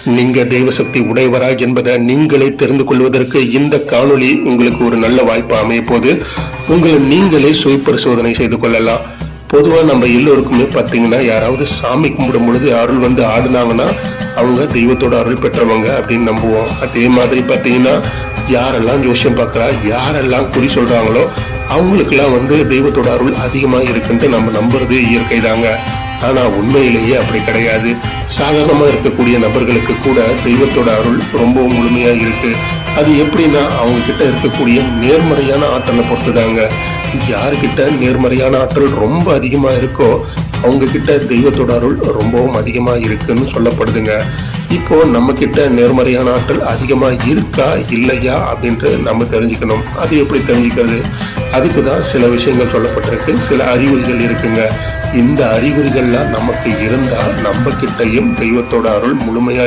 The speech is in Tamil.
நீங்க தெய்வசக்தி உடையவரா என்பதை நீங்களே தெரிந்து கொள்வதற்கு இந்த காணொளி உங்களுக்கு ஒரு நல்ல வாய்ப்பு அமைய போது உங்களை நீங்களே சுய பரிசோதனை செய்து கொள்ளலாம். பொதுவா நம்ம எல்லோருக்குமே பார்த்தீங்கன்னா, யாராவது சாமி கும்பிடும் பொழுது அருள் வந்து ஆடுனாங்கன்னா அவங்க தெய்வத்தோட அருள் பெற்றவங்க அப்படின்னு நம்புவோம். அதே மாதிரி பார்த்தீங்கன்னா, யாரெல்லாம் ஜோசியம் பார்க்கறா, யாரெல்லாம் குறி சொல்றாங்களோ அவங்களுக்கெல்லாம் வந்து தெய்வத்தோட அருள் அதிகமாக இருக்குன்ட்டு நம்ம நம்புறது இயற்கை தாங்க. ஆனா உண்மையிலேயே அப்படி கிடையாது. சாதாரணமா இருக்கக்கூடிய நபர்களுக்கு கூட தெய்வத்தோட அருள் ரொம்பவும் முழுமையா இருக்கு. அது எப்படின்னா, அவங்க கிட்ட இருக்கக்கூடிய நேர்மறையான ஆற்றலை பொறுத்துதாங்க. யாருக்கிட்ட நேர்மறையான ஆற்றல் ரொம்ப அதிகமா இருக்கோ அவங்க கிட்ட தெய்வத்தோட அருள் ரொம்பவும் அதிகமா இருக்குன்னு சொல்லப்படுதுங்க. இப்போ நம்ம கிட்ட நேர்மறையான ஆற்றல் அதிகமா இருக்கா இல்லையா அப்படின்ட்டு நம்ம தெரிஞ்சுக்கணும். அது எப்படி தெரிஞ்சுக்கிறது? அதுக்கு தான் சில விஷயங்கள் சொல்லப்பட்டிருக்கு, சில அறிகுறிகள் இருக்குங்க. இந்த அறிகுறிகள்லாம் நமக்கு இருந்தா நம்ம கிட்டையும் தெய்வத்தோட அருள் முழுமையா